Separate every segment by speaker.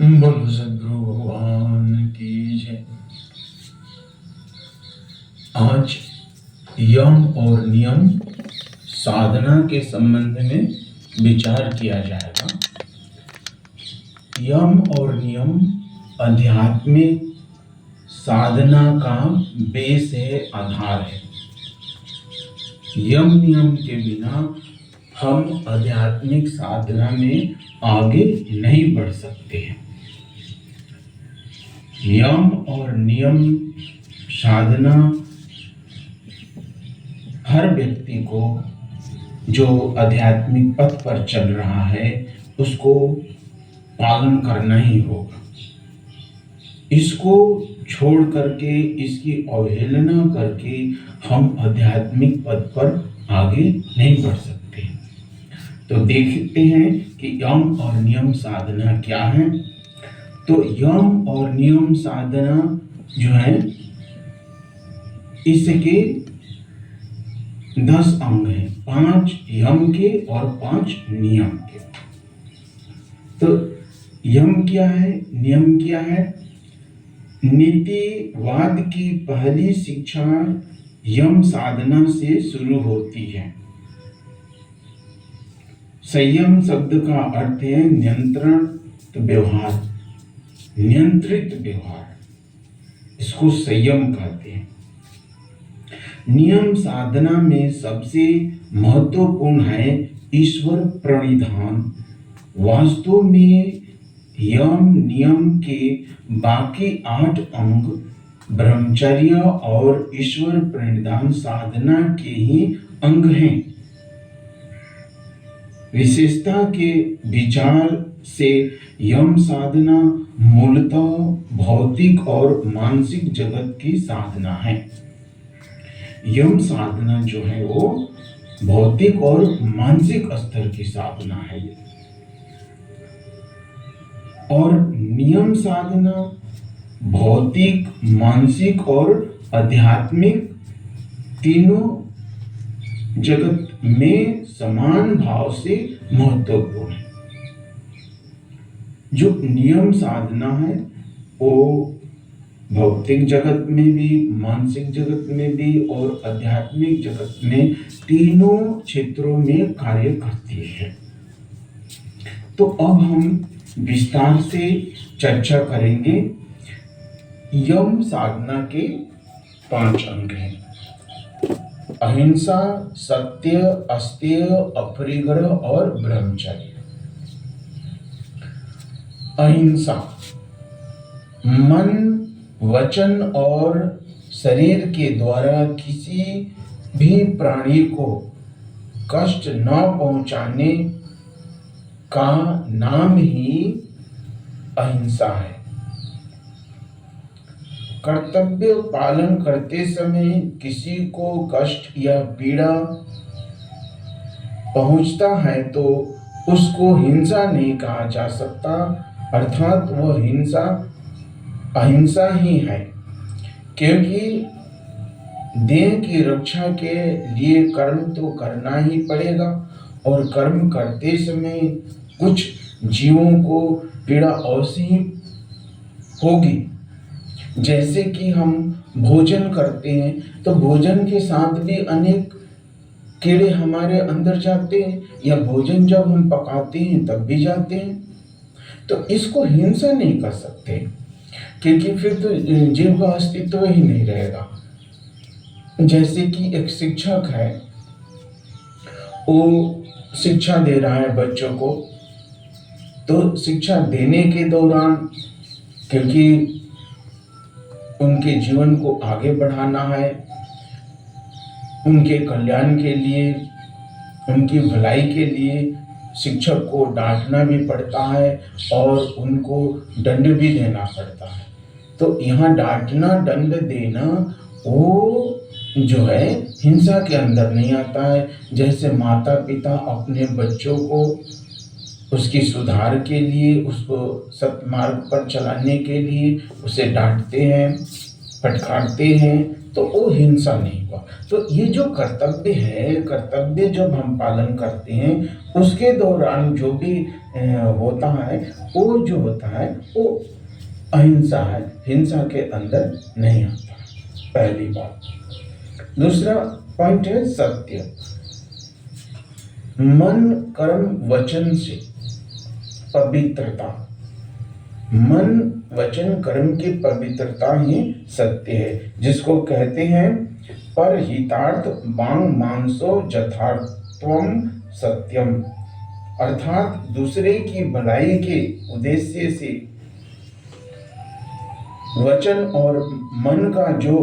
Speaker 1: बोलो सद्गुरु भगवान की जय। आज यम और नियम साधना के संबंध में विचार किया जाएगा। यम और नियम आध्यात्मिक साधना का बेस है, आधार है। यम नियम के बिना हम आध्यात्मिक साधना में आगे नहीं बढ़ सकते हैं। यम और नियम साधना हर व्यक्ति को जो आध्यात्मिक पथ पर चल रहा है उसको पालन करना ही होगा। इसको छोड़ करके, इसकी अवहेलना करके हम आध्यात्मिक पथ पर आगे नहीं बढ़ सकते। तो देखते हैं कि यम और नियम साधना क्या है। तो यम और नियम साधना जो है, इसके 10 अंग हैं, 5 यम के और 5 नियम के। तो यम क्या है, नियम क्या है? नीतिवाद की पहली शिक्षा यम साधना से शुरू होती है। संयम शब्द का अर्थ है नियंत्रित व्यवहार, नियंत्रित व्यवहार, इसको संयम कहते हैं। नियम साधना में सबसे महत्वपूर्ण है ईश्वर प्रणिधान। वास्तव में यम नियम के बाकी 8 अंग ब्रह्मचर्य और ईश्वर प्रणिधान साधना के ही अंग हैं। विशेषता के विचार से यम साधना मूलतः भौतिक और मानसिक जगत की साधना है। यम साधना जो है वो भौतिक और मानसिक स्तर की साधना है। और नियम साधना भौतिक, मानसिक और आध्यात्मिक तीनों जगत में समान भाव से महत्वपूर्ण है। जो नियम साधना है वो भौतिक जगत में भी, मानसिक जगत में भी और आध्यात्मिक जगत में तीनों क्षेत्रों में कार्य करती है। तो अब हम विस्तार से चर्चा करेंगे। यम साधना के 5 अंग हैं। अहिंसा, सत्य, अस्तेय, अपरिग्रह और ब्रह्मचर्य। अहिंसा मन, वचन और शरीर के द्वारा किसी भी प्राणी को कष्ट न पहुंचाने का नाम ही अहिंसा है। कर्तव्य पालन करते समय किसी को कष्ट या पीड़ा पहुंचता है तो उसको हिंसा नहीं कहा जा सकता, अर्थात वह हिंसा अहिंसा ही है। क्योंकि देह की रक्षा के लिए कर्म तो करना ही पड़ेगा और कर्म करते समय कुछ जीवों को पीड़ा अवश्य ही होगी। जैसे कि हम भोजन करते हैं तो भोजन के साथ भी अनेक कीड़े हमारे अंदर जाते हैं, या भोजन जब हम पकाते हैं तब भी जाते हैं। तो इसको हिंसा नहीं कर सकते, क्योंकि फिर तो जीव का अस्तित्व ही नहीं रहेगा। जैसे कि एक शिक्षक है, वो शिक्षा दे रहा है बच्चों को, तो शिक्षा देने के दौरान क्योंकि उनके जीवन को आगे बढ़ाना है, उनके कल्याण के लिए, उनकी भलाई के लिए शिक्षक को डांटना भी पड़ता है और उनको दंड भी देना पड़ता है। तो यहाँ डांटना, दंड देना वो जो है हिंसा के अंदर नहीं आता है। जैसे माता पिता अपने बच्चों को उसकी सुधार के लिए, उसको सत्मार्ग पर चलाने के लिए उसे डांटते हैं, फटकारते हैं, तो वो हिंसा नहीं हुआ। तो ये जो कर्तव्य है, कर्तव्य जब हम पालन करते हैं उसके दौरान जो भी होता है, वो जो होता है वो अहिंसा है, हिंसा के अंदर नहीं आता, पहली बात। दूसरा पॉइंट है सत्य। मन कर्म वचन से पवित्रता, मन वचन कर्म की पवित्रता ही सत्य है, जिसको कहते हैं परहितार्थ वांग मानसो यथार्थम सत्यम, अर्थात दूसरे की भलाई के उद्देश्य से वचन और मन का जो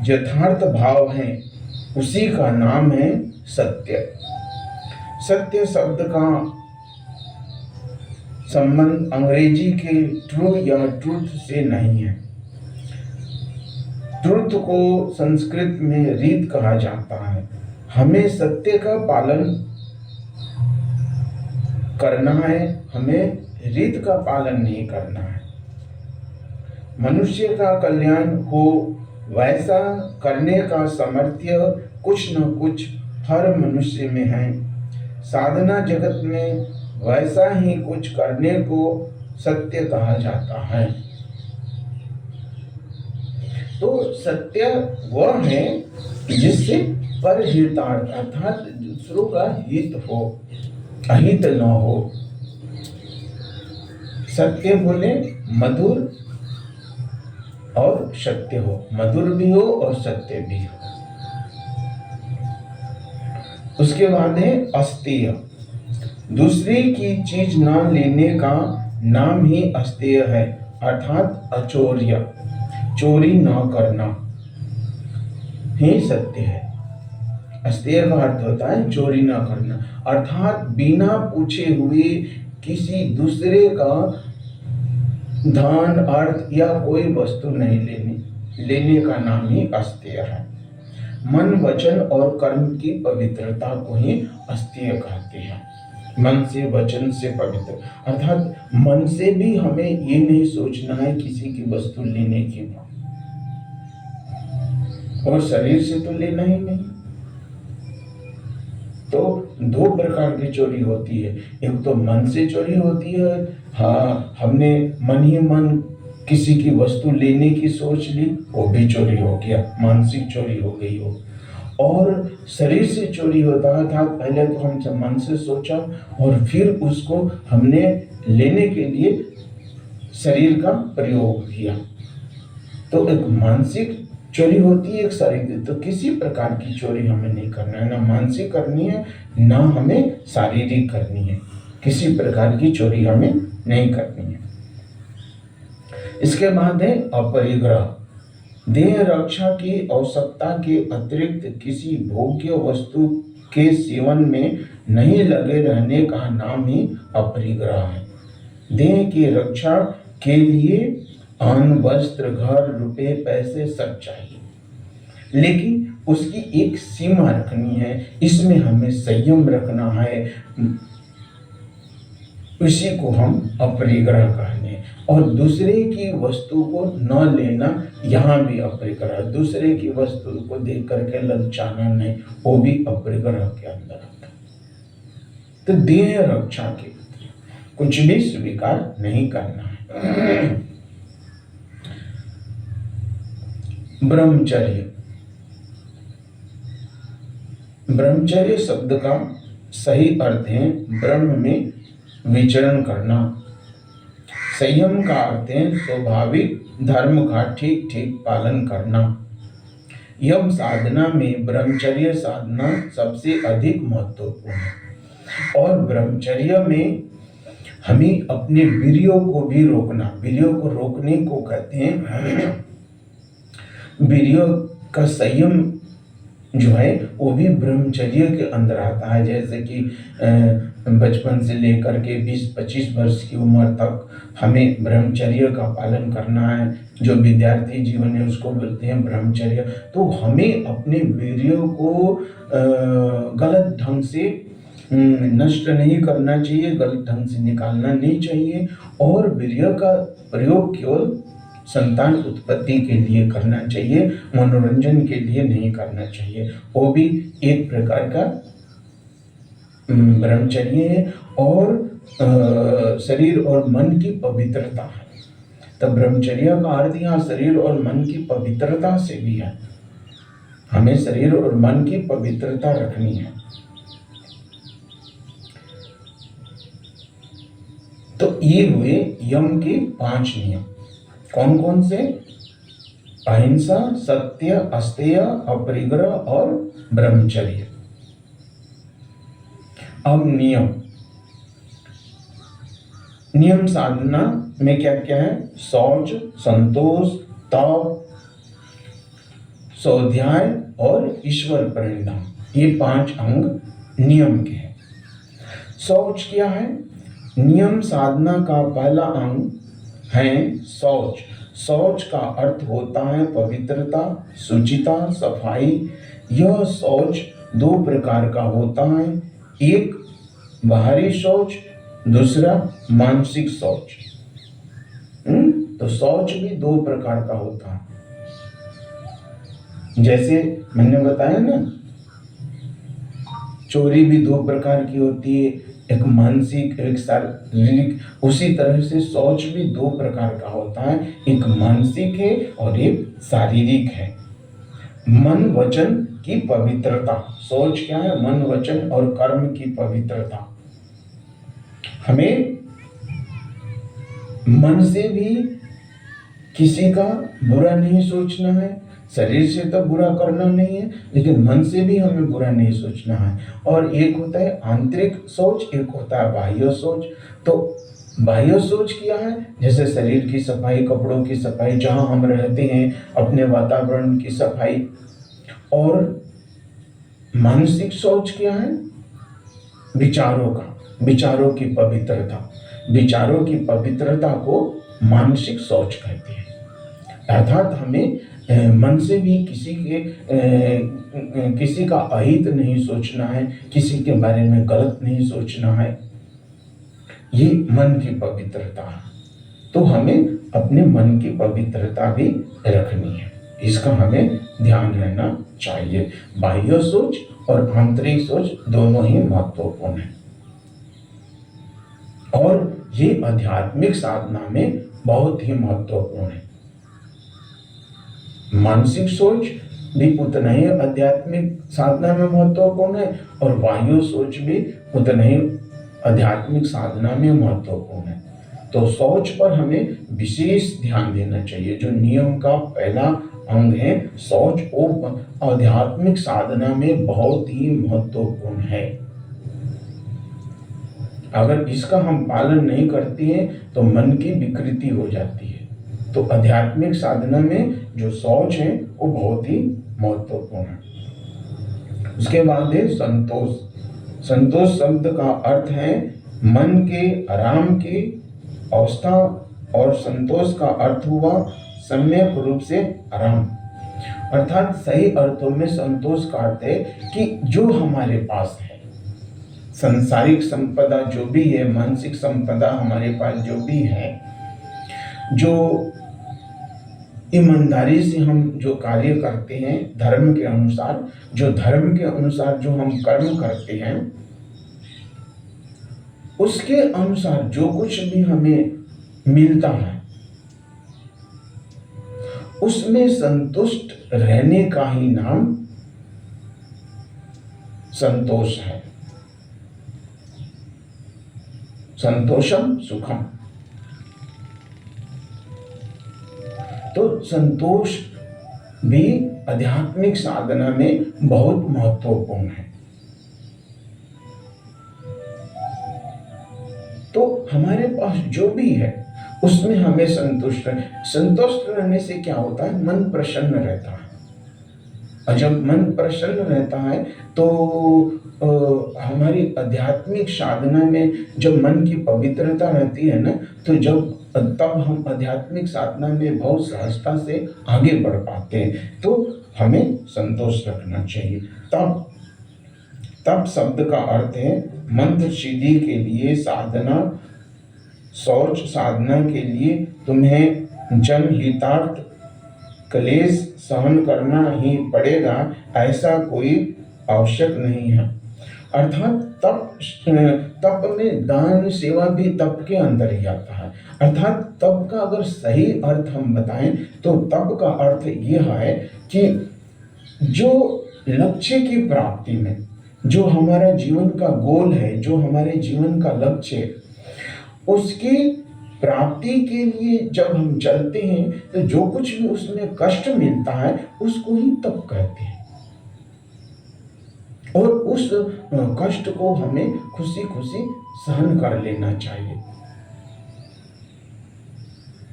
Speaker 1: यथार्थ भाव है उसी का नाम है सत्य। सत्य शब्द का संबंध अंग्रेजी के ट्रू या ट्रूथ से नहीं है। ट्रूथ को संस्कृत में रीत कहा जाता है। हमें सत्य का पालन करना है, हमें रीत का पालन नहीं करना है। मनुष्य का कल्याण हो वैसा करने का सामर्थ्य कुछ न कुछ हर मनुष्य में है। साधना जगत में वैसा ही कुछ करने को सत्य कहा जाता है। तो सत्य वह है जिससे परहितार्थ अर्थात दूसरों का हित हो, अहित न हो। सत्य बोले मधुर और सत्य हो, मधुर भी हो और सत्य भी हो। उसके बाद है अस्तेय। दूसरे की चीज न लेने का नाम ही अस्तेय है, अर्थात अचौर्य, चोरी न करना ही सत्य है। अस्तेय का अर्थ होता है चोरी न करना, अर्थात बिना पूछे हुए किसी दूसरे का धन, अर्थ या कोई वस्तु नहीं लेने का नाम ही अस्तेय है। मन, वचन और कर्म की पवित्रता को ही अस्तेय कहते हैं। मन से, वचन से पवित्र, अर्थात मन से भी हमें ये नहीं सोचना है किसी की वस्तु लेने की, और शरीर से तो लेना ही नहीं। तो दो प्रकार की चोरी होती है, एक तो मन से चोरी होती है, हाँ हमने मन ही मन किसी की वस्तु लेने की सोच ली, वो भी चोरी हो गया, मानसिक चोरी हो गई हो। और शरीर से चोरी होता था, पहले तो हम मन से सोचा और फिर उसको हमने लेने के लिए शरीर का प्रयोग किया। तो एक मानसिक चोरी होती है, एक शारीरिक। तो किसी प्रकार की चोरी हमें नहीं करना है, ना मानसिक करनी है ना हमें शारीरिक करनी है, किसी प्रकार की चोरी हमें नहीं करनी है। इसके बाद है अपरिग्रह। देह रक्षा की आवश्यकता के अतिरिक्त किसी भोग्य वस्तु के सेवन में नहीं लगे रहने का नाम ही अपरिग्रह है। देह की रक्षा के लिए अन्न, वस्त्र, घर, रुपए, पैसे सब चाहिए, लेकिन उसकी एक सीमा रखनी है, इसमें हमें संयम रखना है। इसी को हम अपरिग्रह कहने। और दूसरे की वस्तु को न लेना, यहाँ भी अपरिग्रह। दूसरे की वस्तु को देख करके ललचाना नहीं, वो भी अपरिग्रह के अंदर आता है। तो देह रक्षा के कुछ भी स्वीकार नहीं करना है। ब्रह्मचर्य। ब्रह्मचर्य शब्द का सही अर्थ है ब्रह्म में विचरण करना। संयम का अर्थ है स्वाभाविक धर्म का ठीक ठीक पालन करना। यम साधना में ब्रह्मचर्य साधना सबसे अधिक महत्वपूर्ण है। और ब्रह्मचर्य में हमें अपने वीर्यों को भी रोकना, वीर्यों को रोकने को कहते हैं। वीर्यों का संयम जो है वो भी ब्रह्मचर्य के अंदर आता है। जैसे कि बचपन से लेकर के 20-25 वर्ष की उम्र तक हमें ब्रह्मचर्य का पालन करना है। जो विद्यार्थी जीवन है उसको बोलते हैं ब्रह्मचर्य। तो हमें अपने वीर्यों को गलत ढंग से नष्ट नहीं करना चाहिए, गलत ढंग से निकालना नहीं चाहिए। और वीर्य का प्रयोग केवल संतान उत्पत्ति के लिए करना चाहिए, मनोरंजन के लिए नहीं करना चाहिए। वो भी एक प्रकार का ब्रह्मचर्य है और शरीर और मन की पवित्रता है। तब ब्रह्मचर्य का अर्थ यहाँ शरीर और मन की पवित्रता से भी है। हमें शरीर और मन की पवित्रता रखनी है। तो ये हुए यम के 5 नियम। कौन कौन से? अहिंसा, सत्य, अस्तेय, अपरिग्रह और ब्रह्मचर्य। अब नियम साधना में क्या क्या है? शौच, संतोष, तप, स्वाध्याय और ईश्वर परिणाम, ये 5 अंग नियम के हैं। शौच क्या है? नियम साधना का पहला अंग है शौच। शौच का अर्थ होता है पवित्रता, शुचिता, सफाई। यह शौच 2 प्रकार का होता है, एक बाहरी शौच, दूसरा मानसिक शौच। तो शौच भी 2 प्रकार का होता है। जैसे मैंने बताया ना, चोरी भी 2 प्रकार की होती है, एक मानसिक, एक शारीरिक। उसी तरह से शौच भी 2 प्रकार का होता है, एक मानसिक है और एक शारीरिक है। मन वचन की पवित्रता। शौच क्या है? मन वचन और कर्म की पवित्रता। हमें मन से भी किसी का बुरा नहीं सोचना है, शरीर से तो बुरा करना नहीं है, लेकिन मन से भी हमें बुरा नहीं सोचना है। और एक होता है आंतरिक सोच, एक होता है बाह्य सोच। तो बाह्य सोच क्या है? जैसे शरीर की सफाई, कपड़ों की सफाई, जहां हम रहते हैं अपने वातावरण की सफाई। और मानसिक सोच क्या है? विचारों की पवित्रता। विचारों की पवित्रता को मानसिक सोच कहते हैं। अर्थात हमें मन से भी किसी का अहित नहीं सोचना है, किसी के बारे में गलत नहीं सोचना है। ये मन की पवित्रता है। तो हमें अपने मन की पवित्रता भी रखनी है, इसका हमें ध्यान रहना चाहिए। बाह्य सोच और आंतरिक सोच दोनों ही महत्वपूर्ण है और ये आध्यात्मिक साधना में बहुत ही महत्वपूर्ण है। मानसिक सोच भी उतना ही आध्यात्मिक साधना में महत्वपूर्ण है और बाह्य सोच भी उतना ही आध्यात्मिक साधना में महत्वपूर्ण है। तो सोच पर हमें विशेष ध्यान देना चाहिए। जो नियम का पहला अंग है सोच, वो आध्यात्मिक साधना में बहुत ही महत्वपूर्ण है। अगर इसका हम पालन नहीं करते हैं तो मन की विकृति हो जाती है। तो आध्यात्मिक साधना में जो सोच है वो बहुत ही महत्वपूर्ण है। उसके बाद है संतोष। संतोष शब्द का अर्थ है मन के आराम की अवस्था और संतोष का अर्थ हुआ सम्यक रूप से आराम। अर्थात सही अर्थों में संतोष का अर्थ है कि जो हमारे पास है, सांसारिक संपदा जो भी है, मानसिक संपदा हमारे पास जो भी है, जो ईमानदारी से हम जो कार्य करते हैं धर्म के अनुसार, जो हम कर्म करते हैं, उसके अनुसार जो कुछ भी हमें मिलता है उसमें संतुष्ट रहने का ही नाम संतोष है। संतोषम सुखम। तो संतोष भी आध्यात्मिक साधना में बहुत महत्वपूर्ण है। तो हमारे पास जो भी है उसमें हमें संतुष्ट रहने से क्या होता है? मन प्रसन्न रहता है। और जब मन प्रसन्न रहता है तो हमारी आध्यात्मिक साधना में जब मन की पवित्रता रहती है ना, तो तब हम आध्यात्मिक साधना में बहुत सहजता से आगे बढ़ पाते हैं। तो हमें संतोष रखना चाहिए। तप शब्द का अर्थ है मंत्र सिद्धि के लिए साधना। शौच साधना के लिए तुम्हें जनहितार्थ क्लेश सहन करना ही पड़ेगा, ऐसा कोई आवश्यक नहीं है। अर्थात तप तप में दान सेवा भी तप के अंदर ही आता है। अर्थात तप का अगर सही अर्थ हम बताएं तो तप का अर्थ यह है कि जो लक्ष्य की प्राप्ति में, जो हमारा जीवन का गोल है, जो हमारे जीवन का लक्ष्य है, उसकी प्राप्ति के लिए जब हम चलते हैं तो जो कुछ भी उसमें कष्ट मिलता है उसको ही तप कहते हैं। और उस कष्ट को हमें खुशी खुशी सहन कर लेना चाहिए।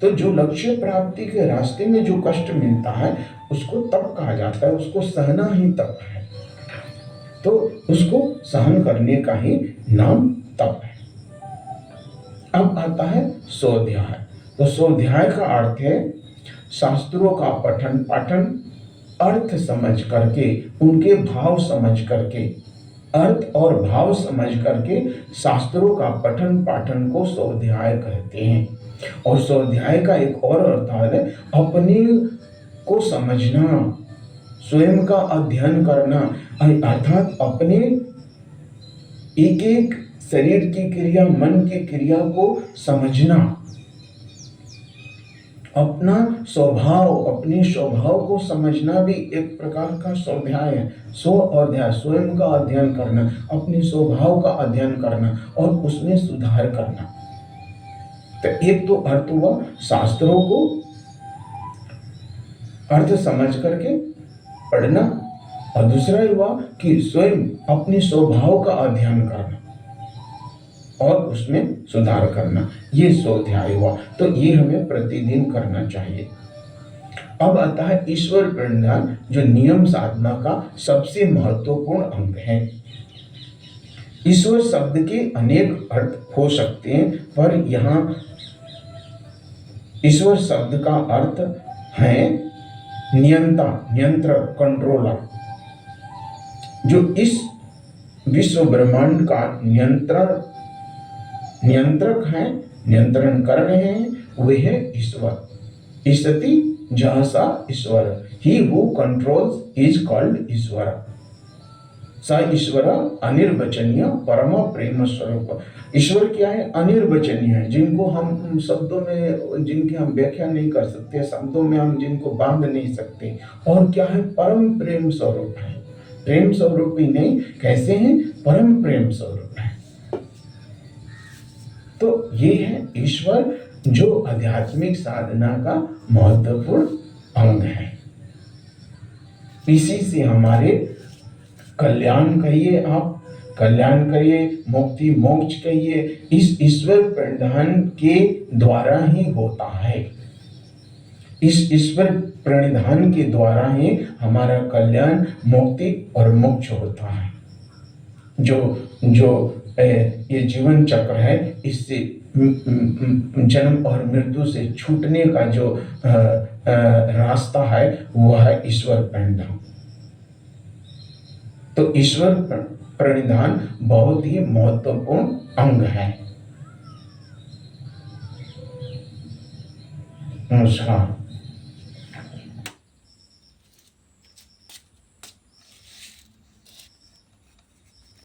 Speaker 1: तो जो लक्ष्य प्राप्ति के रास्ते में जो कष्ट मिलता है उसको तप कहा जाता है, उसको सहना ही तप है। तो उसको सहन करने का ही नाम तप है। अब आता है स्वाध्याय। तो स्वाध्याय का अर्थ है शास्त्रों का पठन पाठन, अर्थ समझ करके, उनके भाव समझ करके, अर्थ और भाव समझ करके शास्त्रों का पठन पाठन को स्वाध्याय कहते हैं। और स्वाध्याय का एक और अर्थ है अपने को समझना, स्वयं का अध्ययन करना, अर्थात अपने एक एक शरीर की क्रिया, मन की क्रिया को समझना, अपना स्वभाव, अपने स्वभाव को समझना भी एक प्रकार का स्वाध्याय है। स्वाध्याय, स्वयं का अध्ययन करना, अपने स्वभाव का अध्ययन करना और उसमें सुधार करना। तो एक तो अर्थ हुआ शास्त्रों को अर्थ समझ करके पढ़ना, और दूसरा हुआ कि स्वयं अपने स्वभाव का अध्ययन करना और उसमें सुधार करना, ये स्वाध्याय हुआ। तो ये हमें प्रतिदिन करना चाहिए। अब आता है ईश्वर प्रणिधान, जो नियम साधना का सबसे महत्वपूर्ण अंग है। ईश्वर शब्द के अनेक अर्थ हो सकते हैं, पर यहाँ ईश्वर शब्द का अर्थ है नियंता, नियंत्रक, कंट्रोलर, जो इस विश्व ब्रह्मांड का नियंत्रक है, नियंत्रण कर रहे हैं, वे है ईश्वर। ईशति जहसा ईश्वर, he who controls is called Ishwar. स ईश्वर अनिर्वचनीय परम प्रेम स्वरूप। ईश्वर क्या है? अनिर्वचनीय है, जिनको हम शब्दों में, जिनकी हम व्याख्या नहीं कर सकते, शब्दों में हम जिनको बांध नहीं सकते। और क्या है? परम प्रेम स्वरूप है। प्रेम स्वरूप ही नहीं, कैसे हैं? परम प्रेम स्वरूप है। तो ये है ईश्वर, जो आध्यात्मिक साधना का महत्वपूर्ण अंग है। इसी से हमारे कल्याण कहिए, आप कल्याण करिए, मुक्ति मोक्ष कहिए, इस ईश्वर प्रणिधान के द्वारा ही होता है। इस ईश्वर प्रणिधान के द्वारा ही हमारा कल्याण, मुक्ति और मोक्ष होता है। जो ये जीवन चक्र है, इससे जन्म और मृत्यु से छूटने का जो रास्ता है वह है ईश्वर प्रणिधान। तो ईश्वर प्रणिधान बहुत ही महत्वपूर्ण अंग है। नमस्कार।